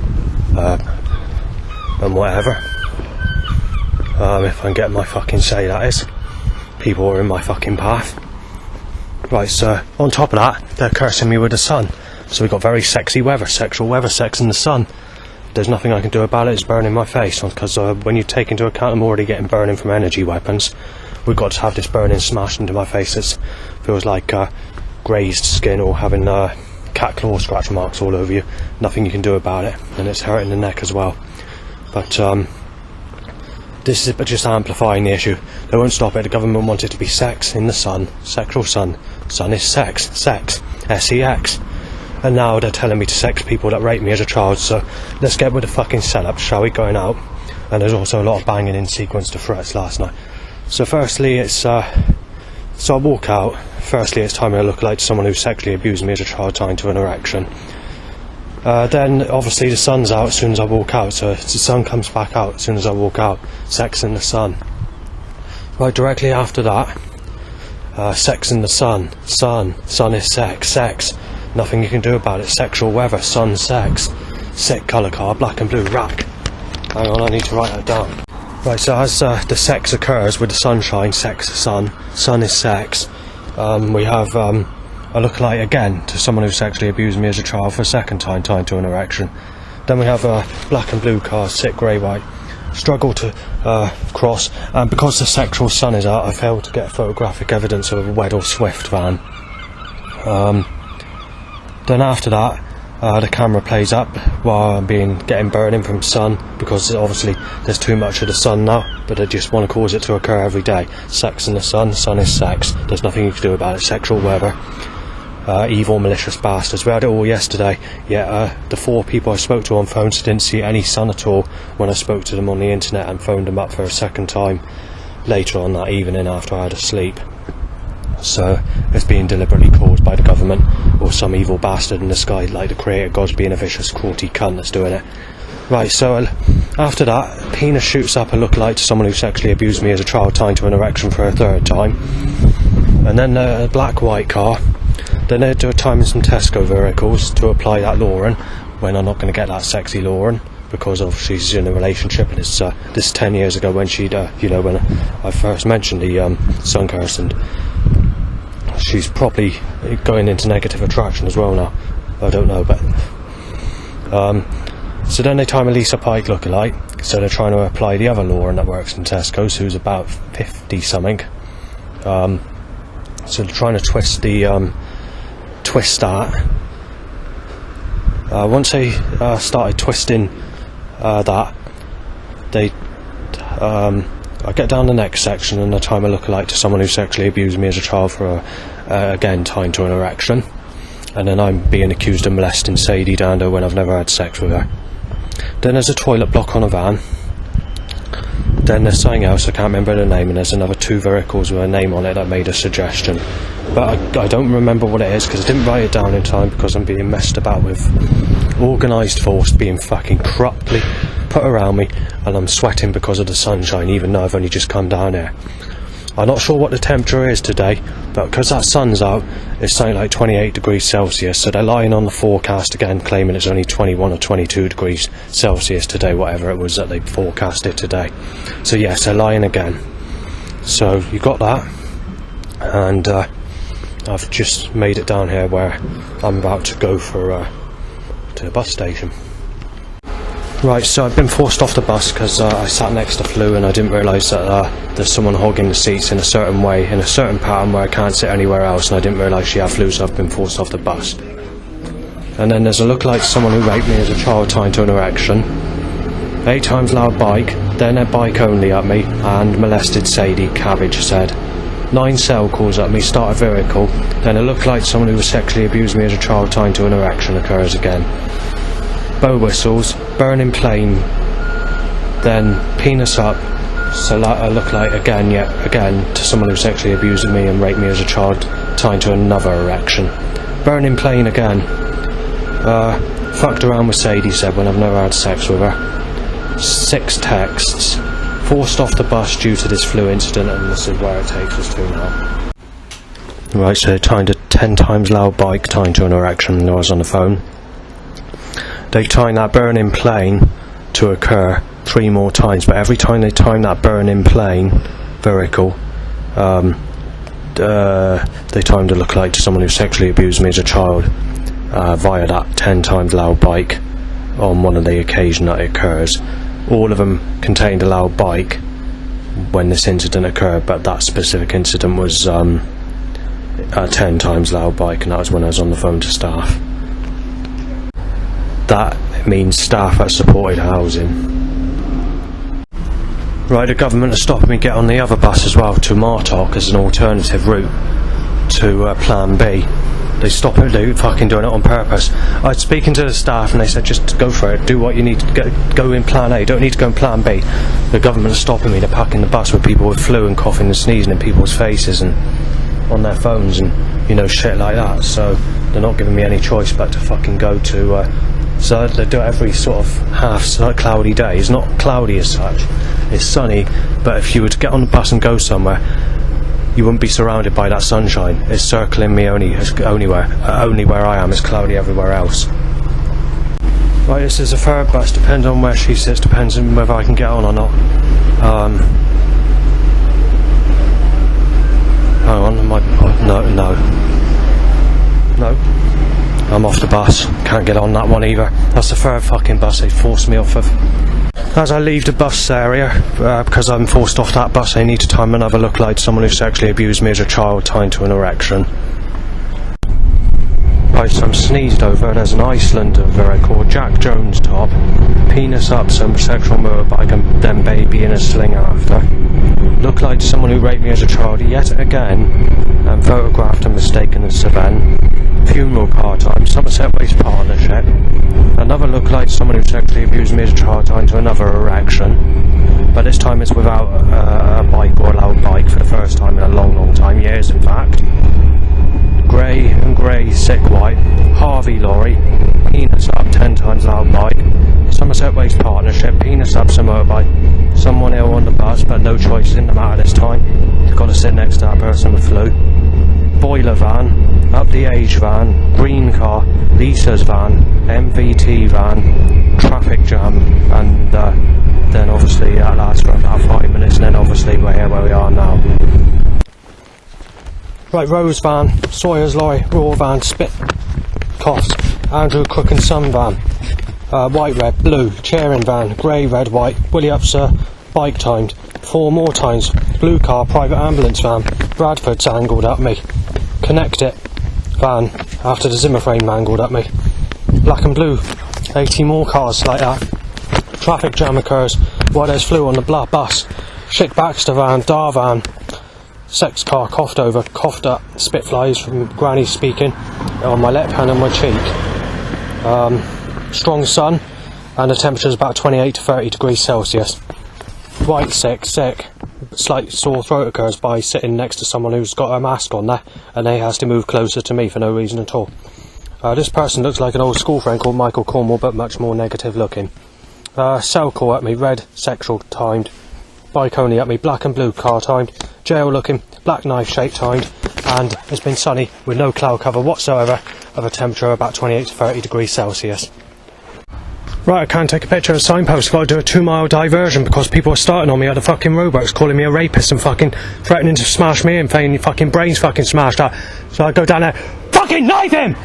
and whatever. If I can get my fucking say, that is. People are in my fucking path. Right, so on top of that, they're cursing me with the sun. So we've got very sexy weather, sexual weather, sex in the sun. There's nothing I can do about it. It's burning my face, because when you take into account I'm already getting burning from energy weapons, we've got to have this burning smashed into my face. It feels like grazed skin or having cat claw scratch marks all over you. Nothing you can do about it, and it's hurting the neck as well. But this is just amplifying the issue. They won't stop it. The government wants it to be sex in the sun, sexual sun. Sun is sex, S-E-X. And now they're telling me to sex people that raped me as a child. So let's get with the fucking setup, shall we? Going out. And there's also a lot of banging in sequence to threats last night. So firstly, so I walk out. Firstly, it's time I look like someone who sexually abused me as a child tying to an erection. Then obviously the sun's out as soon as I walk out, so the sun comes back out as soon as I walk out. Sex in the sun. Right, directly after that, sex in the sun. Sun is sex. Nothing you can do about it. Sexual weather, sun, sex. Sick colour card, black and blue, rack. Hang on, I need to write that down. Right, so as the sex occurs with the sunshine, sex, sun is sex. We have I look like again to someone who sexually abused me as a child for a second time, tied to an erection. Then we have black and blue cars, sick, grey, white. Struggle to cross, and because the sexual sun is out, I failed to get photographic evidence of a Weddell Swift van. Then after that, the camera plays up while I'm getting burning from sun, because obviously there's too much of the sun now, but I just want to cause it to occur every day. Sex in the sun is sex. There's nothing you can do about it. Sexual weather. Evil, malicious bastards. We had it all yesterday. Yeah, the 4 people I spoke to on phones didn't see any sun at all when I spoke to them on the internet and phoned them up for a second time later on that evening after I had a sleep. So it's being deliberately caused by the government or some evil bastard in the sky, like the creator God's being a vicious, cruelty cunt that's doing it. Right, so after that, penis shoots up a lookalike to someone who sexually abused me as a child, tying to an erection for a 3rd time. And then the black-white car. Then they do a time in some Tesco vehicles to apply that Lauren, when I'm not going to get that sexy Lauren, because obviously she's in a relationship, and it's this 10 years ago when she'd, when I first mentioned the Suncurse, and she's probably going into negative attraction as well now. I don't know, but so then they time a Lisa Pike lookalike, so they're trying to apply the other Lauren that works in Tesco's, who's about 50 something. So they're trying to twist the twist that. Once they started twisting that, they I get down the next section and the time I look alike to someone who sexually abused me as a child for again tying to an erection, and then I'm being accused of molesting Sadie down there when I've never had sex with her. Then there's a toilet block on a van. Then there's something else, I can't remember the name, and there's another 2 vehicles with a name on it that made a suggestion, but I don't remember what it is because I didn't write it down in time because I'm being messed about with organised force being fucking corruptly put around me, and I'm sweating because of the sunshine even though I've only just come down here. I'm not sure what the temperature is today, but because that sun's out, it's something like 28 degrees Celsius, so they're lying on the forecast again claiming it's only 21 or 22 degrees Celsius today, whatever it was that they forecasted today. So yes, they're lying again. So you got that, and I've just made it down here where I'm about to go for to the bus station. Right, so I've been forced off the bus because I sat next to Flu and I didn't realise that there's someone hogging the seats in a certain way, in a certain pattern where I can't sit anywhere else, and I didn't realise she had Flu, so I've been forced off the bus. And then there's a lookalike to someone who raped me as a child tying to an erection, 8 times loud bike, then a bike only at me, and molested Sadie, Cabbage said. 9 cell calls at me, start a vehicle, then a lookalike to someone who sexually abused me as a child tying to an erection occurs again. Bow whistles, burning plane, then penis up, so I look like again to someone who sexually abused me and raped me as a child tying to another erection. Burning plane again. Fucked around with Sadie said when I've never had sex with her. 6 texts. Forced off the bus due to this Flu incident, and this is where it takes us to now. Right, so timed a 10 times loud bike tying to an erection when I was on the phone. They timed that burning plane to occur 3 more times, but every time they timed that burning plane vehicle, they timed a lookalike to someone who sexually abused me as a child via that 10 times loud bike on one of the occasions that it occurs. All of them contained a loud bike when this incident occurred, but that specific incident was a 10 times loud bike, and that was when I was on the phone to staff. That means staff at supported housing. Right, the government has stopped me get on the other bus as well to Martok as an alternative route to Plan B. They stop it, they're fucking doing it on purpose. I was speaking to the staff and they said just go for it, do what you need to go in Plan A, don't need to go in Plan B. The government is stopping me, they're packing the bus with people with flu and coughing and sneezing in people's faces and on their phones and shit like that, so they're not giving me any choice but to fucking go to so they do it every sort of half cloudy day. It's not cloudy as such, it's sunny, but if you were to get on the bus and go somewhere, you wouldn't be surrounded by that sunshine. It's circling me only where I am. It's cloudy everywhere else. Right, this is a third bus, depends on where she sits, depends on whether I can get on or not. Hang on, no. I'm off the bus, can't get on that one either. That's the third fucking bus they forced me off of. As I leave the bus area, because I'm forced off that bus, I need to time another lookalike to someone who sexually abused me as a child tying to an erection. Right, so I'm sneezed over, there's an Icelander called Jack Jones top, penis up, some sexual motorbike and then baby in a sling after. Lookalike to someone who raped me as a child yet again, and photographed and mistaken as Savannah. Funeral car time, Somerset Waste Partnership. Another lookalike to someone who sexually abused me as a child tying to another erection, but this time it's without a bike or a loud bike for the first time in a long time, years in fact. Grey and grey, sick white, Harvey lorry, penis up, 10 times loud bike, Somerset Waste Partnership, penis up, some motorbike, someone ill on the bus, but no choice in the matter this time, you've got to sit next to that person with flu. Boiler van, up the age van, green car, Lisa's van, MVT van, traffic jam, and then obviously that lasts for about 5 minutes, and then obviously we're here where we are now. Right, Rose van, Sawyer's lorry, Raw van, Spit, Coughs, Andrew Cook and Son van, white, red, blue, Cheering van, grey, red, white, Willie up sir, bike timed, 4 more times, blue car, private ambulance van, Bradford's angled at me, connect it, van after the Zimmer frame mangled at me. Black and blue, 80 more cars like that. Traffic jam occurs while there's flu on the bus. Shit Baxter van, Dar van, sex car coughed up, spitflies from granny speaking on my lip hand and my cheek. Strong sun, and the temperature is about 28 to 30 degrees Celsius. Quite sick. Slight sore throat occurs by sitting next to someone who's got a mask on there, and they has to move closer to me for no reason at all. This person looks like an old school friend called Michael Cornwall, but much more negative looking. Cell call at me, red, sexual timed. Bike only at me, black and blue car timed. Jail looking, black knife shape timed. And it's been sunny with no cloud cover whatsoever, of a temperature of about 28 to 30 degrees Celsius. Right, I can't take a picture of a signpost. I've got to do a 2-mile diversion because people are starting on me at the fucking roadworks, calling me a rapist and fucking threatening to smash me and saying your fucking brains fucking smashed out. So I go down there, fucking knife him!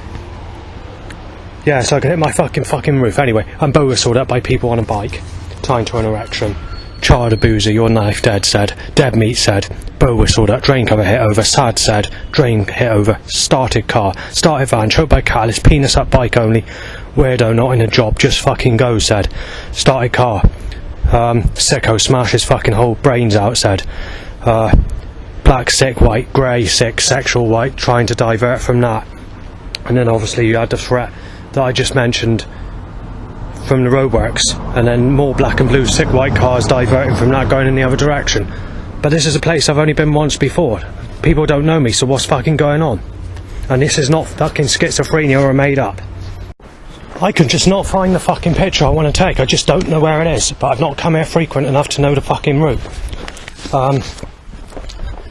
Yeah, so I can hit my fucking roof. Anyway, I'm bow whistled up by people on a bike. Time to an erection. Child abuser, your knife dead, said. Dead meat, said. Bow whistled up, drain cover hit over, sad, said. Drain hit over, started car, started van, choked by catalyst, penis up, bike only. Weirdo, not in a job, just fucking go, said. Started car. Sicko, smash his fucking whole brains out, said. Black, sick, white, grey, sick, sexual, white, trying to divert from that. And then obviously you had the threat that I just mentioned from the roadworks, and then more black and blue sick white cars diverting from that, going in the other direction. But this is a place I've only been once before. People don't know me, so what's fucking going on? And this is not fucking schizophrenia or made up. I can just not find the fucking picture I want to take. I just don't know where it is, but I've not come here frequent enough to know the fucking route.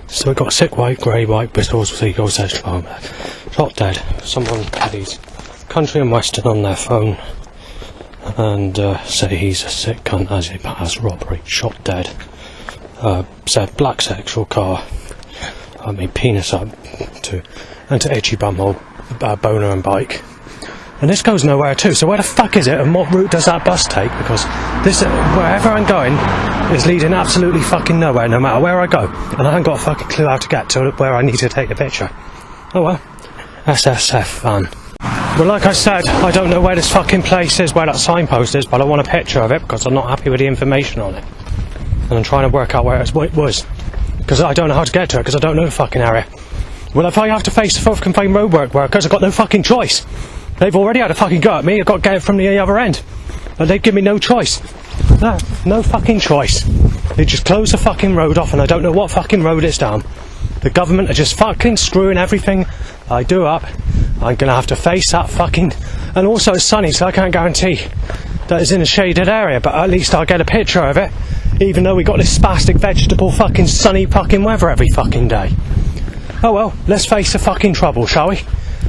So we've got sick white, grey white, whistles, seagulls, shot dead. Someone please. Country and Western on their phone and say he's a sick cunt as he passed robbery, shot dead. Said black sexual car, I mean penis up to itchy bumhole, boner and bike. And this goes nowhere too, so where the fuck is it and what route does that bus take? Because this, wherever I'm going, is leading absolutely fucking nowhere, no matter where I go. And I haven't got a fucking clue how to get to where I need to take a picture. Oh well, SSF van. Well, like I said, I don't know where this fucking place is, where that signpost is, but I want a picture of it because I'm not happy with the information on it. And I'm trying to work out where it was. Because I don't know how to get to it, because I don't know the fucking area. Well, if I have to face the fucking roadwork workers, I've got no fucking choice. They've already had a fucking go at me, I've got to get it from the other end. But they give me no choice. No fucking choice. They just close the fucking road off and I don't know what fucking road it's down. The government are just fucking screwing everything I do up. I'm going to have to face that fucking... And also it's sunny, so I can't guarantee that it's in a shaded area, but at least I'll get a picture of it, even though we got this spastic vegetable fucking sunny fucking weather every fucking day. Oh well, let's face the fucking trouble, shall we?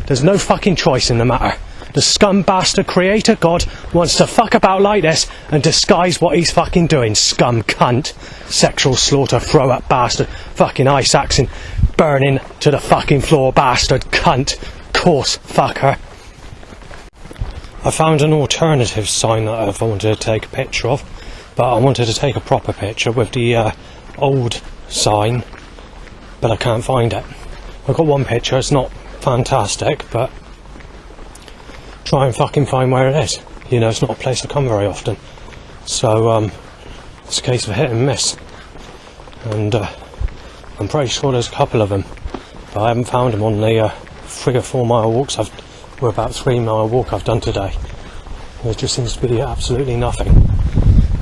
There's no fucking choice in the matter. The scum bastard creator god wants to fuck about like this and disguise what he's fucking doing. Scum cunt. Sexual slaughter, throw up bastard. Fucking ice axing. Burning to the fucking floor bastard. Cunt. Coarse fucker. I found an alternative sign that I wanted to take a picture of, but I wanted to take a proper picture with the old sign, but I can't find it. I've got one picture, it's not fantastic, but try and fucking find where it is. You know, it's not a place I come very often, so it's a case of hit and miss, and I'm pretty sure there's a couple of them, but I haven't found them on the 3 or 4 mile walks we're about 3 mile walk I've done today. There just seems to be absolutely nothing,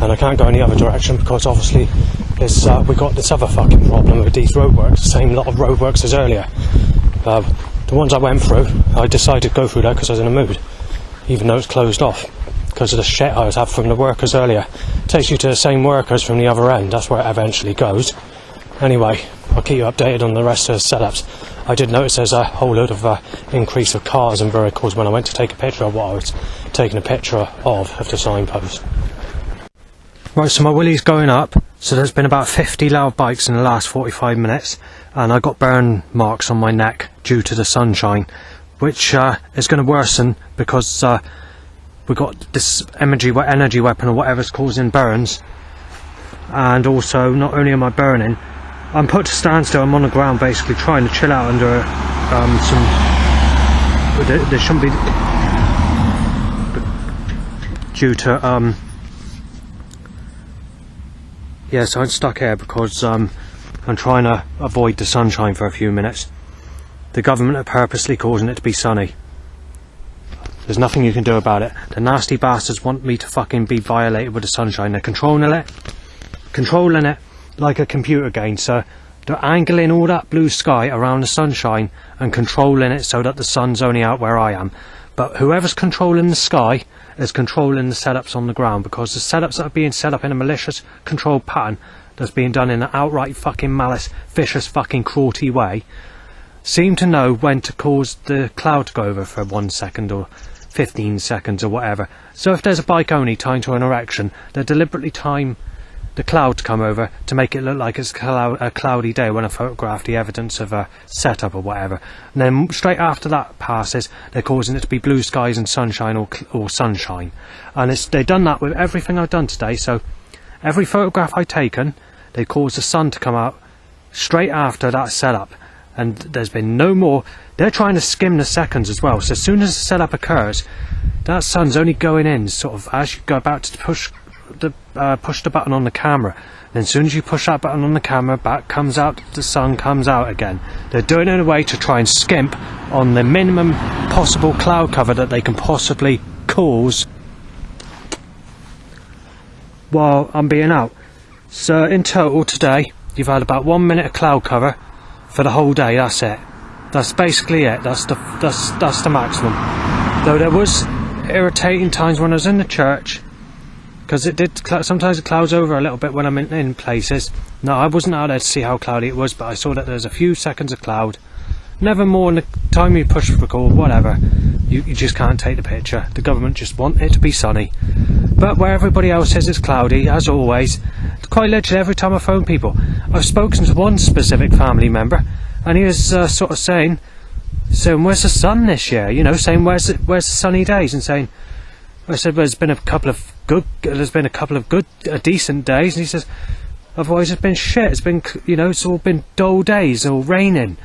and I can't go any other direction because obviously it's, we got this other fucking problem with these roadworks, the same lot of roadworks as earlier. The ones I went through, I decided to go through there because I was in a mood, even though it's closed off because of the shit I was had from the workers earlier. It takes you to the same workers from the other end, that's where it eventually goes. Anyway, I'll keep you updated on the rest of the setups. I did notice there's a whole load of increase of cars and vehicles when I went to take a picture of what I was taking a picture of the signpost. Right, so my willie's going up, so there's been about 50 loud bikes in the last 45 minutes, and I got burn marks on my neck due to the sunshine, which is going to worsen because we got this energy weapon or whatever's causing burns, and also not only am I burning, I'm put to standstill. I'm on the ground basically trying to chill out under some there shouldn't be, due to yeah, so I'm stuck here because I'm trying to avoid the sunshine for a few minutes. The government are purposely causing it to be sunny. There's nothing you can do about it. The nasty bastards want me to fucking be violated with the sunshine. They're controlling it like a computer game. So they're angling all that blue sky around the sunshine and controlling it so that the sun's only out where I am. But whoever's controlling the sky is controlling the setups on the ground, because the setups that are being set up in a malicious controlled pattern that's being done in an outright fucking malice, vicious fucking cruelty way, seem to know when to cause the cloud to go over for 1 second or 15 seconds or whatever. So if there's a bike only timed to an erection, they deliberately time the cloud to come over to make it look like it's a cloudy day when I photograph the evidence of a setup or whatever. And then straight after that passes, they're causing it to be blue skies and sunshine or sunshine. And they've done that with everything I've done today. So every photograph I've taken, they cause the sun to come out straight after that setup. And there's been no more. They're trying to skim the seconds as well. So as soon as the setup occurs, that sun's only going in sort of as you go about to push the button on the camera. Then as soon as you push that button on the camera, back comes out, the sun comes out again. They're doing it in a way to try and skimp on the minimum possible cloud cover that they can possibly cause while I'm being out. So in total today, you've had about 1 minute of cloud cover for the whole day. That's it. That's basically it. That's the maximum. Though there was irritating times when I was in the church, because it did sometimes it clouds over a little bit when I'm in places. No, I wasn't out there to see how cloudy it was, but I saw that there's a few seconds of cloud. Never more than the time you push record, whatever. You just can't take the picture. The government just want it to be sunny. But where everybody else says it's cloudy, as always, quite literally every time I phone people, I've spoken to one specific family member, and he was sort of saying, where's the sun this year? You know, saying where's the sunny days, and saying, I said, well, there's been a couple of good, decent days, and he says, otherwise it's been shit. It's been, it's all been dull days or raining.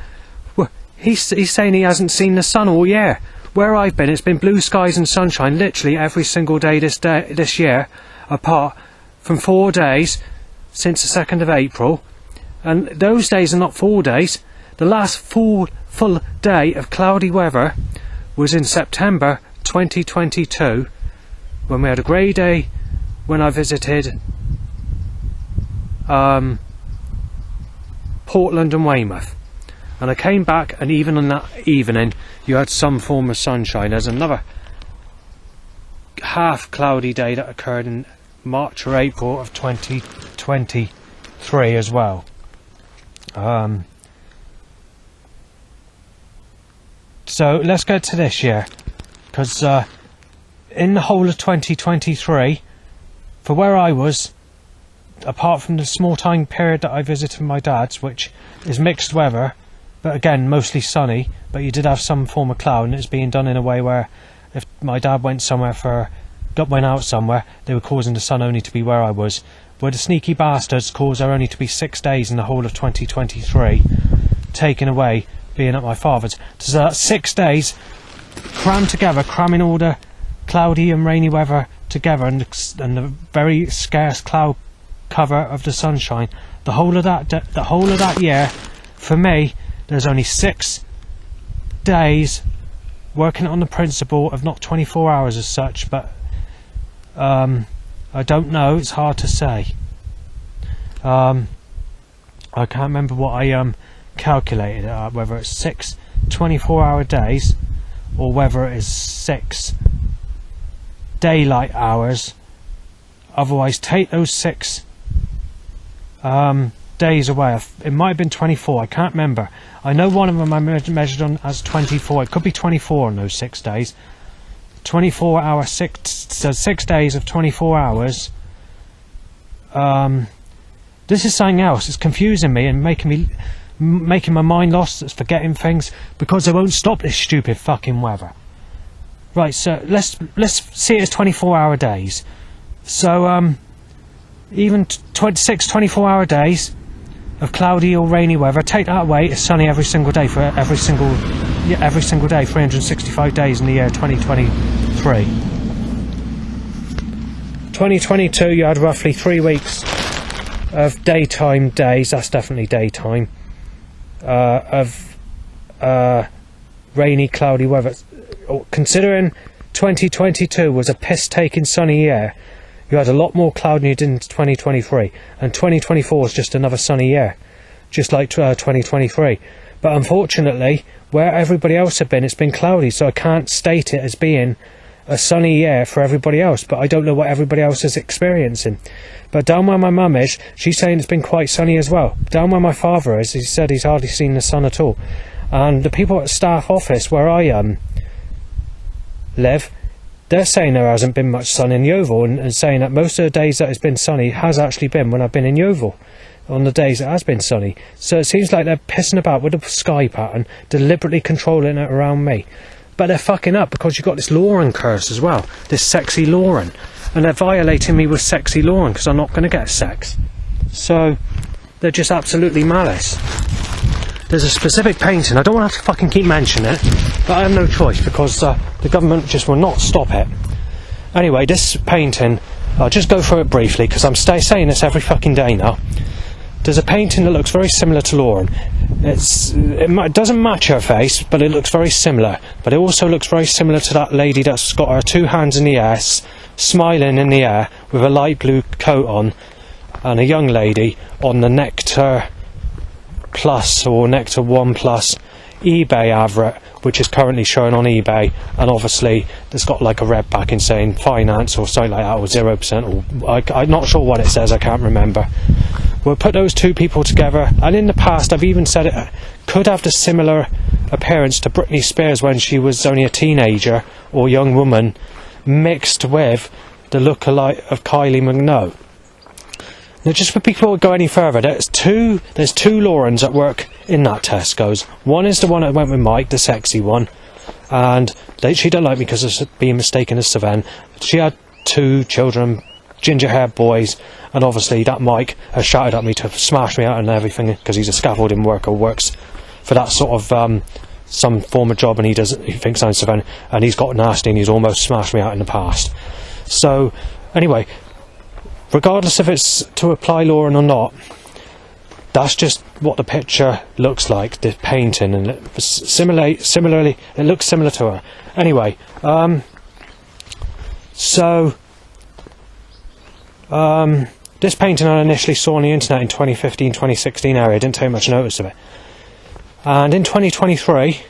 Well, he's saying he hasn't seen the sun all year. Where I've been, it's been blue skies and sunshine literally every single day this year, apart from 4 days since the 2nd of April, and those days are not 4 days. The last full day of cloudy weather was in September 2022, when we had a grey day when I visited Portland and Weymouth. And I came back, and even on that evening you had some form of sunshine. There's another half cloudy day that occurred in March or April of 2023 as well. So let's go to this year, because in the whole of 2023, for where I was, apart from the small time period that I visited my dad's, which is mixed weather, but again mostly sunny, but you did have some form of cloud, and it's being done in a way where if my dad went out somewhere, they were causing the sun only to be where I was. Where the sneaky bastards caused there only to be 6 days in the whole of 2023, taking away being at my father's. So that's 6 days crammed together, cramming all the cloudy and rainy weather together, and the very scarce cloud cover of the sunshine. The whole of that year, for me, there's only 6 days working on the principle of not 24 hours as such, but I don't know, it's hard to say. I can't remember what I calculated it at, whether it's 6 24-hour days or whether it is 6 daylight hours. Otherwise, take those 6 days away. It might have been 24, I can't remember. I know one of them I measured on as 24. It could be 24 on those 6 days. 24 hour, 6 days of 24 hours. This is something else. It's confusing me and making my mind lost. It's forgetting things because they won't stop this stupid fucking weather. Right, so let's see it as 24-hour days. So even 6 24-hour days of cloudy or rainy weather, take that away, it's sunny every single day for every single every single day, 365 days in the year 2023. 2022, you had roughly 3 weeks of daytime days, that's definitely daytime, of rainy, cloudy weather. Considering 2022 was a piss-taking sunny year, you had a lot more cloud than you did in 2023, and 2024 was just another sunny year, just like 2023. But unfortunately, where everybody else had been, it's been cloudy, so I can't state it as being a sunny year for everybody else, but I don't know what everybody else is experiencing. But down where my mum is, she's saying it's been quite sunny as well. Down where my father is, he said he's hardly seen the sun at all. And the people at staff office where I live, they're saying there hasn't been much sun in Yeovil, and saying that most of the days that it's been sunny has actually been when I've been in Yeovil, on the days it has been sunny. So it seems like they're pissing about with the sky pattern, deliberately controlling it around me. But they're fucking up, because you've got this Lauren curse as well, this sexy Lauren, and they're violating me with sexy Lauren because I'm not going to get sex. So they're just absolutely malice. There's a specific painting, I don't want to have to fucking keep mentioning it, but I have no choice because the government just will not stop it. Anyway, this painting, I'll just go through it briefly because I'm saying this every fucking day now. There's a painting that looks very similar to Lauren. It doesn't match her face, but it looks very similar. But it also looks very similar to that lady that's got her two hands in the air, smiling in the air, with a light blue coat on, and a young lady on the Nectar Plus, or Nectar 1 Plus eBay advert, which is currently showing on eBay, and obviously there's got like a red backing saying finance or something like that, or 0%, or I'm not sure what it says, I can't remember. We'll put those two people together, and in the past I've even said it could have the similar appearance to Britney Spears when she was only a teenager or young woman, mixed with the look-alike of Kylie Minogue. Now, just for people who go any further, there's two Laurens at work in that Tesco's. One is the one that went with Mike, the sexy one, and she don't like me because of being mistaken as Savannah. She had 2 children, ginger-haired boys, and obviously that Mike has shouted at me to smash me out and everything because he's a scaffolding worker, works for that sort of some form of job, and he thinks I'm Savannah, and he's got nasty and he's almost smashed me out in the past. So anyway, regardless if it's to apply Lauren or not, that's just what the picture looks like, the painting, and similarly it looks similar to her. Anyway, this painting I initially saw on the internet in 2015-2016 area, I didn't take much notice of it. And in 2023,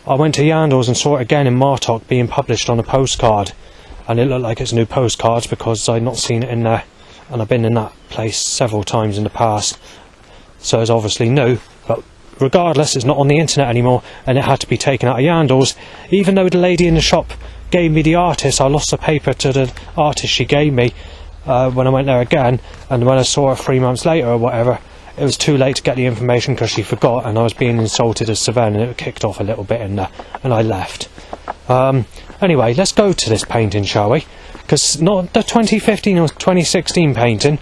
I went to Yandles and saw it again in Martok being published on a postcard. And it looked like it's new postcards because I'd not seen it in there, and I've been in that place several times in the past. So it's obviously new, but regardless, it's not on the internet anymore, and it had to be taken out of Yandles. Even though the lady in the shop gave me the artist, I lost the paper to the artist she gave me when I went there again, and when I saw her 3 months later or whatever, it was too late to get the information because she forgot, and I was being insulted as Savannah, and it kicked off a little bit in there, and I left. Anyway, let's go to this painting, shall we? Because not the 2015 or 2016 painting,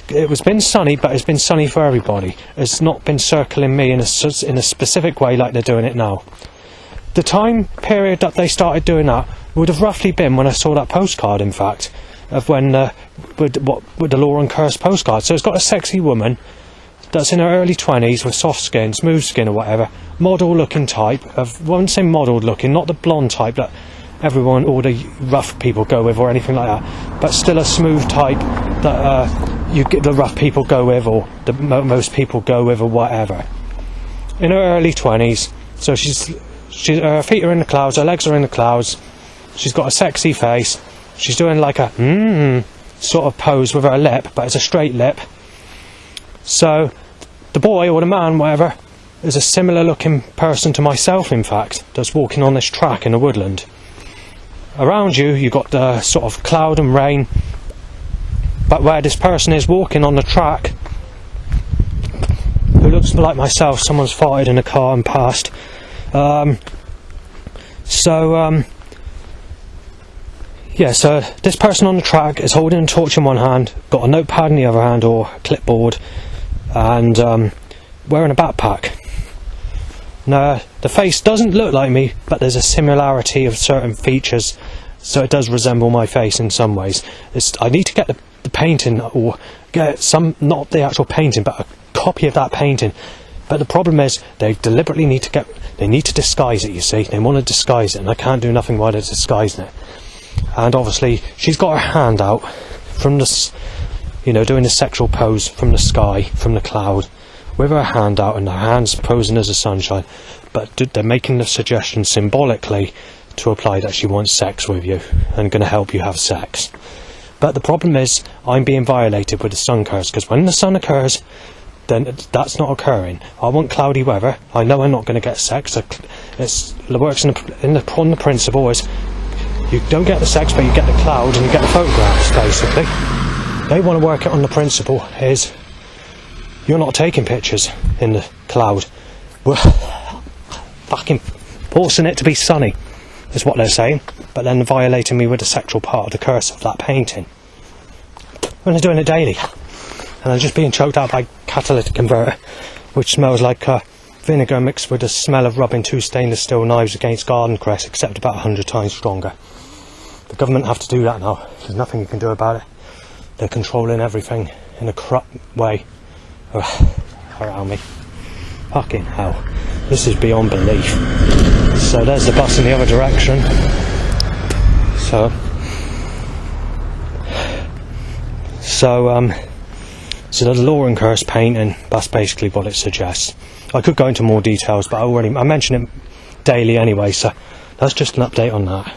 it was been sunny, but it's been sunny for everybody. It's not been circling me in a specific way like they're doing it now. The time period that they started doing that would have roughly been when I saw that postcard, in fact, of when with the Lauren Curse postcard. So it's got a sexy woman that's in her early 20s with soft skin, smooth skin or whatever, model looking type of, well, I wouldn't say modelled looking, not the blonde type that everyone, all the rough people go with or anything like that, but still a smooth type that you get the rough people go with, or the most people go with, or whatever. In her early 20s, so she's her feet are in the clouds, her legs are in the clouds, she's got a sexy face, she's doing like a sort of pose with her lip, but it's a straight lip. So the boy, or the man, whatever, is a similar looking person to myself, in fact, that's walking on this track in the woodland. Around you got the sort of cloud and rain, but where this person is walking on the track, who looks like myself, someone's farted in a car and passed. So this person on the track is holding a torch in one hand, got a notepad in the other hand, or a clipboard, and wearing a backpack. Now, the face doesn't look like me, but there's a similarity of certain features, so it does resemble my face in some ways. I need to get the painting, or get some, not the actual painting, but a copy of that painting. But the problem is, they deliberately need to disguise it, you see. They want to disguise it, and I can't do nothing while they're disguising it. And obviously, she's got her hand out from the, you know, doing the sexual pose from the sky, from the cloud, with her hand out, and her hand's posing as a sunshine. But they're making the suggestion symbolically to imply that she wants sex with you, and going to help you have sex. But the problem is, I'm being violated with the sun curse, because when the sun occurs, then that's not occurring. I want cloudy weather. I know I'm not going to get sex. It works on the principle is, you don't get the sex, but you get the cloud and you get the photographs, basically. They want to work it on the principle is, you're not taking pictures in the cloud. We're fucking forcing it to be sunny, is what they're saying. But then violating me with the sexual part of the curse of that painting. And they're doing it daily. And I'm just being choked out by catalytic converter, which smells like vinegar mixed with the smell of rubbing two stainless steel knives against garden cress, except about 100 times stronger. The government have to do that now. There's nothing you can do about it. They're controlling everything in a corrupt way around me. Fucking hell. This is beyond belief. So there's the bus in the other direction. So the law and curse painting, that's basically what it suggests. I could go into more details, but I mention it daily anyway, so that's just an update on that.